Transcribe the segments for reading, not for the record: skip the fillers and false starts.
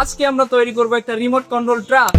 আজকে আমরা তৈরি করব একটা রিমোট কন্ট্রোল ট্রাক,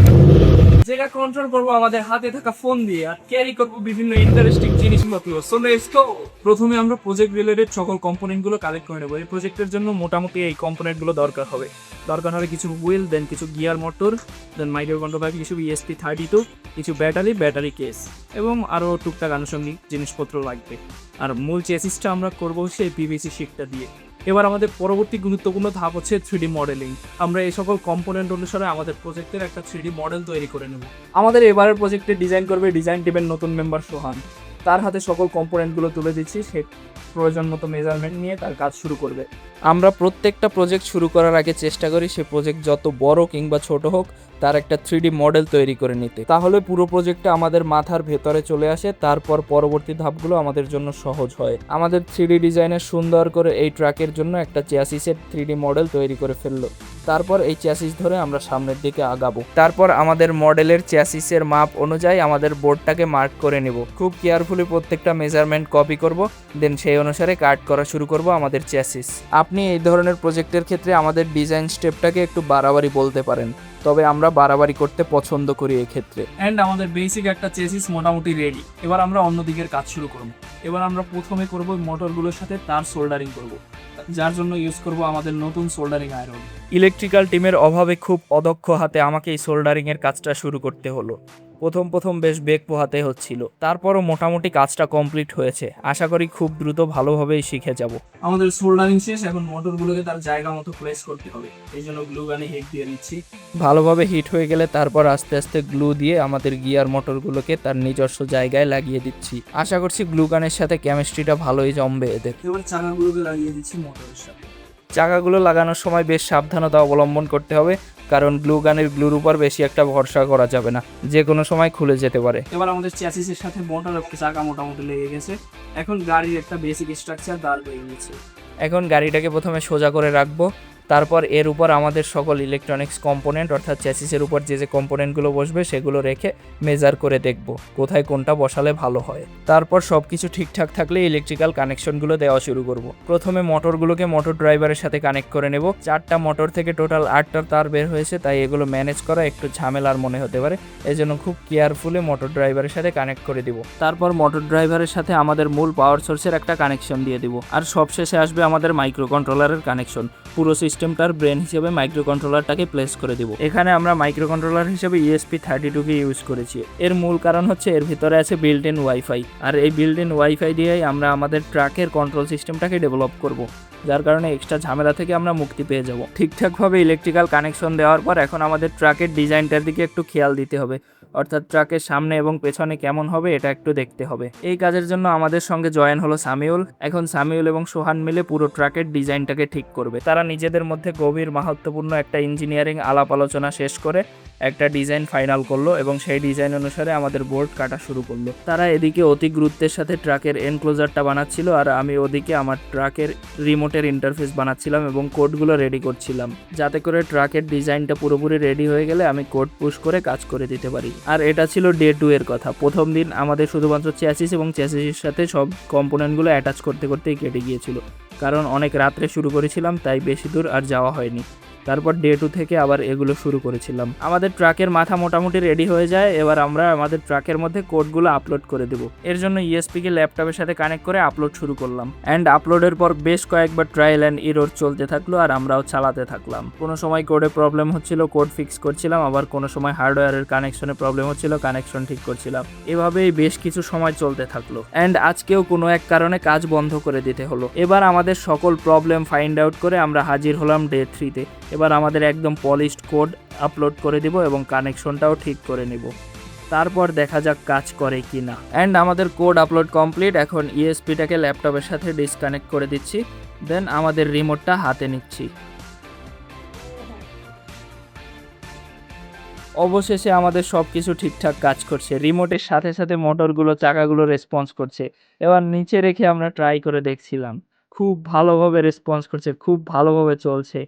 যেটা কন্ট্রোল করব আমাদের হাতে থাকা ফোন দিয়ে, আর ক্যারি করব বিভিন্ন ইন্টারেস্টিং জিনিসপত্র। So let's go. প্রথমে আমরা প্রজেক্ট রিলেটেড সকল কম্পোনেন্ট গুলো কালেক্ট করে নেব। এই প্রজেক্টের জন্য মোটামুটি এই কম্পোনেন্ট গুলো দরকার হবে। দরকার হবে কিছু হুইল, দেন কিছু গিয়ার মোটর, দেন মাইক্রো কন্ট্রোলার, কিছু ESP32, কিছু ব্যাটারি কেস, এবং আরও টুকটাক আনুষঙ্গিক জিনিসপত্র লাগবে। আর মূল চেসিসটা আমরা করবো সেই PVC শিটটা দিয়ে। এবার আমাদের পরবর্তী গুরুত্বপূর্ণ ধাপ হচ্ছে 3D মডেলিং। আমরা এই সকল কম্পোনেন্ট অনুসারে আমাদের প্রজেক্টের একটা 3D মডেল তৈরি করে নেব। আমাদের এবারের প্রজেক্টে ডিজাইন করবে ডিজাইন টিমের নতুন মেম্বার সোহান। তার হাতে সকল কম্পোনেন্টগুলো তুলে দিচ্ছি, সে প্রয়োজন মতো মেজারমেন্ট নিয়ে তার কাজ শুরু করবে। আমরা প্রত্যেকটা প্রজেক্ট শুরু করার আগে চেষ্টা করি সে প্রজেক্ট যত বড় কিংবা ছোট হোক তার একটা 3D মডেল তৈরি করে নিতে, তাহলে পুরো প্রজেক্টটা আমাদের মাথার ভেতরে চলে আসে। তারপর পরবর্তী ধাপগুলো আমাদের জন্য সহজ হয়। আমাদের 3D ডিজাইনের সুন্দর করে এই ট্রাকের জন্য একটা চ্যাসিসের 3D মডেল তৈরি করে ফেললো। তারপর এই চ্যাসিস ধরে আমরা সামনের দিকে আগাবো। তারপর আমাদের মডেলের চ্যাসিসের মাপ অনুযায়ী আমাদের বোর্ডটাকে মার্ক করে নেব। খুব কেয়ারফুলি প্রত্যেকটা মেজারমেন্ট কপি করব, দেন সেই অনুসারে কাট করা শুরু করব আমাদের চ্যাসিস। আপনি এই ধরনের প্রজেক্টের ক্ষেত্রে আমাদের ডিজাইন স্টেপটাকে একটু বাড়াবাড়ি বলতে পারেন, তবে আমরা বাড়াবাড়ি করতে পছন্দ করি এই ক্ষেত্রে। অ্যান্ড আমাদের বেসিক একটা চেসিস মোটামুটি রেডি। এবার আমরা অন্য দিকের কাজ শুরু করব। এবার আমরা প্রথমে করব মোটরগুলোর সাথে তার সোল্ডারিং করব, যার জন্য ইউজ করব আমাদের নতুন সোল্ডারিং আয়রন। ইলেকট্রিক্যাল টিমের অভাবে খুব অদক্ষ হাতে আমাকে এই সোল্ডারিংয়ের কাজটা শুরু করতে হলো। প্রথম বেশ বেগ পোহাতে হচ্ছিল, তারপরও মোটামুটি কাজটা কমপ্লিট হয়েছে। আশা করি খুব দ্রুত ভালোভাবেই শিখে যাব। আমাদের সোল্ডারিং শেষ, এখন মোটরগুলোকে তার জায়গা মতো প্লেস করতে হবে। এই জন্য গ্লু গানে হিট দিয়ে নিচ্ছি। ভালোভাবে হিট হয়ে গেলে তারপর আস্তে আস্তে গ্লু দিয়ে আমাদের গিয়ার মোটরগুলোকে তার নিজস্ব জায়গায় লাগিয়ে দিচ্ছি। আশা করছি গ্লু গানের সাথে কেমিস্ট্রিটা ভালোই জমবে এদের। এবার চাকাগুলোকে লাগিয়ে দিচ্ছি মোটরের সাথে। চাকাগুলো লাগানোর সময় বেশ সাবধানতা অবলম্বন করতে হবে, কারণ গ্লু গানের গ্লুর উপর বেশি একটা ভরসা করা যাবে না, যে কোনো সময় খুলে যেতে পারে। এবার আমাদের চ্যাসিসের সাথে মোটর চাকা মোটামুটি লেগে গেছে। এখন গাড়ির একটা বেসিক স্ট্রাকচার দাঁড় হয়ে গেছে। এখন গাড়িটাকে প্রথমে সোজা করে রাখবো, তারপর এর উপর আমাদের সকল ইলেকট্রনিক্স কম্পোনেন্ট অর্থাৎ চ্যাসিসের উপর যে কম্পোনেন্টগুলো বসবে সেগুলো রেখে মেজার করে দেখব কোথায় কোনটা বসালে ভালো হয়। তারপর সব কিছু ঠিকঠাক থাকলে ইলেকট্রিক্যাল কানেকশনগুলো দেওয়া শুরু করব। প্রথমে মোটরগুলোকে মোটর ড্রাইভারের সাথে কানেক্ট করে নেব। 4টা মোটর থেকে টোটাল 8টা তার বের হয়েছে, তাই এগুলো ম্যানেজ করা একটু ঝামেলার মনে হতে পারে। এই জন্য খুব কেয়ারফুলি মোটর ড্রাইভারের সাথে কানেক্ট করে দিব। তারপর মোটর ড্রাইভারের সাথে আমাদের মূল পাওয়ার সোর্সের একটা কানেকশন দিয়ে দিব। আর সবশেষে আসবে আমাদের মাইক্রো কন্ট্রোলারের কানেকশন। পুরো সিস্টেমটার ব্রেন হিসেবে মাইক্রো কন্ট্রোলারটাকে প্লেস করে দিব। এখানে আমরা মাইক্রো কন্ট্রোলার হিসেবে ESP32কে ইউজ করেছি। এর মূল কারণ হচ্ছে এর ভিতরে আছে বিল্ট ইন ওয়াইফাই, আর এই বিল্ট ইন ওয়াইফাই দিয়েই আমরা আমাদের ট্রাকের কন্ট্রোল সিস্টেমটাকে ডেভেলপ করব, যার কারণে এক্সট্রা ঝামেলা থেকে আমরা মুক্তি পেয়ে যাব। ঠিকঠাকভাবে ইলেকট্রিক্যাল কানেকশন দেওয়ার পর এখন আমাদের ট্রাকের ডিজাইনটার দিকে একটু খেয়াল দিতে হবে, অর্থাৎ ট্রাকের সামনে এবং পেছনে কেমন হবে এটা একটু দেখতে হবে। এই কাজের জন্য আমাদের সঙ্গে জয়েন হলো সামিউল। এখন সামিউল এবং সোহান মিলে পুরো ট্রাকের ডিজাইনটাকে ঠিক করবে। তারা নিজেদের মধ্যে গভীর মাহাত্ম্যপূর্ণ একটা ইঞ্জিনিয়ারিং আলাপ আলোচনা শেষ করে একটা ডিজাইন ফাইনাল করলো এবং সেই ডিজাইন অনুসারে আমাদের বোর্ড কাটা শুরু করলো। তারা এদিকে অতি গুরুত্বের সাথে ট্রাকের এনক্লোজারটা বানাচ্ছিল, আর আমি ওদিকে আমার ট্রাকের রিমোটের ইন্টারফেস বানাচ্ছিলাম এবং কোডগুলো রেডি করছিলাম, যাতে করে ট্রাকের ডিজাইনটা পুরোপুরি রেডি হয়ে গেলে আমি কোড পুশ করে কাজ করে দিতে পারি। আর এটা ছিল ডে 2 এর কথা। প্রথম দিন আমাদের শুধুমাত্র চ্যাসিস এবং চ্যাসিসের সাথে সব কম্পোনেন্টগুলো অ্যাটাচ করতে করতেই কেটে গিয়েছিল, কারণ অনেক রাত্রে শুরু করেছিলাম, তাই বেশি দূর আর যাওয়া হয়নি। তারপর ডে 2 থেকে আবার এগুলো শুরু করেছিলাম। আমাদের ট্রাকের মাথা মোটামুটি রেডি হয়ে যায়। এবার আমরা আমাদের ট্রাকের মধ্যে কোডগুলো আপলোড করে দেব। এর জন্য ESP-কে ল্যাপটপের সাথে কানেক্ট করে আপলোড শুরু করলাম। অ্যান্ড আপলোডের পর বেশ কয়েকবার ট্রায়াল অ্যান্ড এরর চলতে থাকলো, আর আমরাও চালাতে থাকলাম। কোনো সময় কোডে প্রবলেম হচ্ছিল, কোড ফিক্স করছিলাম, আবার কোনো সময় হার্ডওয়্যারের কানেকশনে প্রবলেম হচ্ছিল, কানেকশন ঠিক করছিলাম। এভাবেই বেশ কিছু সময় চলতে থাকলো। অ্যান্ড আজকেও কোনো এক কারণে কাজ বন্ধ করে দিতে হলো। এবার আমাদের সকল প্রবলেম ফাইন্ড আউট করে আমরা হাজির হলাম ডে 3-তে। এবার আমাদের একদম পলিশড কোড আপলোড করে দিব এবং কানেকশনটাও ঠিক করে নিব। তারপর দেখা যাক কাজ করে কি না। অ্যান্ড আমাদের কোড আপলোড কমপ্লিট। এখন ESP-টাকে ল্যাপটপের সাথে ডিসকানেক্ট করে দিচ্ছি, দেন আমাদের রিমোটটা হাতে নিচ্ছি। অবশেষে আমাদের সব কিছু ঠিকঠাক কাজ করছে। রিমোটের সাথে সাথে মোটরগুলো, চাকাগুলো রেসপন্স করছে। এবার নিচে রেখে আমরা ট্রাই করে দেখছিলাম, খুব ভালোভাবে রেসপন্স করছে, খুব ভালোভাবে চলছে,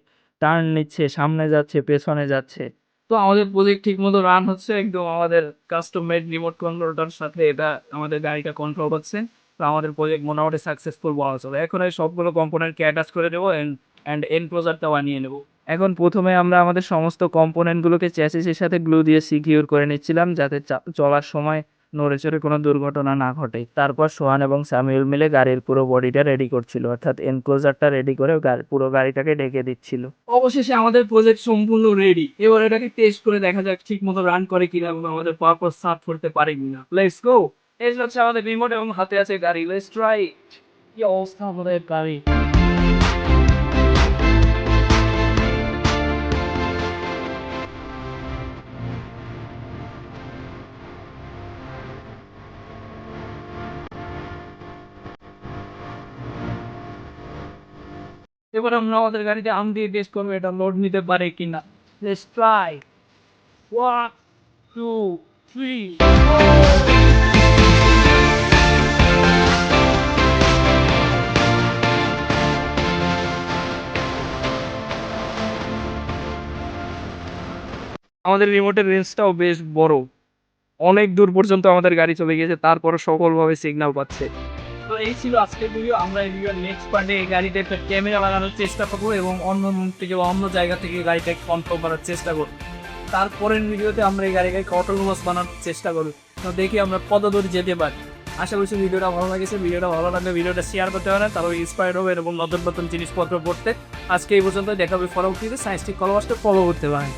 টার্ন নিচ্ছে, সামনে যাচ্ছে, পেছনে যাচ্ছে। তো আমাদের প্রজেক্ট ঠিক মতো রান হচ্ছে। একদম আমাদের কাস্টম মেড রিমোট কন্ট্রোলটার সাথে এটা আমাদের গাড়িটা কন্ট্রোল হচ্ছে। তো আমাদের প্রজেক্ট মোটামুটি সাকসেসফুল বলা চলে। এখন এই সবগুলো কম্পোনেন্টকে অ্যাটাচ করে দেবো অ্যান্ড এনক্লোজারটা বানিয়ে নেবো। এখন প্রথমে আমরা আমাদের সমস্ত কম্পোনেন্টগুলোকে চ্যাসিসের সাথে গ্লু দিয়ে সিকিউর করে নিচ্ছিলাম যাতে চলার সময় নড়েচড়ে কোনো দুর্ঘটনা না ঘটে। তারপর সোহান এবং স্যামুয়েল মিলে গাড়ির পুরো বডিটা রেডি করছিল, অর্থাৎ এনক্লোজারটা রেডি করে পুরো গাড়িটাকে ঢেকে দিচ্ছিল। অবশেষে আমাদের প্রজেক্ট সম্পূর্ণ রেডি। এবার এটাকে টেস্ট করে দেখা যাক ঠিক মতো রান করে কিনা এবং আমাদের পারপাস সার্ভ করতে পারে কিনা। Let's go. এই হচ্ছে আমাদের রিমোট এবং হাতে আছে গাড়ি। Let's try. কি অবস্থা আমাদের গাড়ি। এবার আমরা আমাদের গাড়িতে আম দিয়ে টেস্ট করবো এটা লোড নিতে পারে কিনা। Let's try. 1 2 3। আমাদের রিমোটের রেঞ্জটাও বেশ বড়, অনেক দূর পর্যন্ত আমাদের গাড়ি চলে গিয়েছে, তারপরে সফলভাবে সিগন্যাল পাচ্ছে। তো এই ছিল আজকের ভিডিও। আমরা এই ভিডিওর নেক্সট পার্টে এই গাড়িতে একটা ক্যামেরা লাগানোর চেষ্টা করবো এবং অন্য রুম থেকে বা অন্য জায়গা থেকে গাড়িটাকে কন্ট্রোল করার চেষ্টা করবো। তারপরের ভিডিওতে আমরা এই গাড়িটাকে অটোনোমাস বানানোর চেষ্টা করবো। তো দেখি আমরা কত দূর যেতে পারি। আশা করছি ভিডিওটা ভালো লাগছে। ভিডিওটা ভালো লাগলে ভিডিওটা শেয়ার করতে পারেন, তারপর ইন্সপায়ার হবে এবং নতুন নতুন জিনিসপত্র পড়তে। আজকে এই পর্যন্ত দেখা হবে পরবর্তীতে সায়েন্স টিক ফলো করতে পারেন।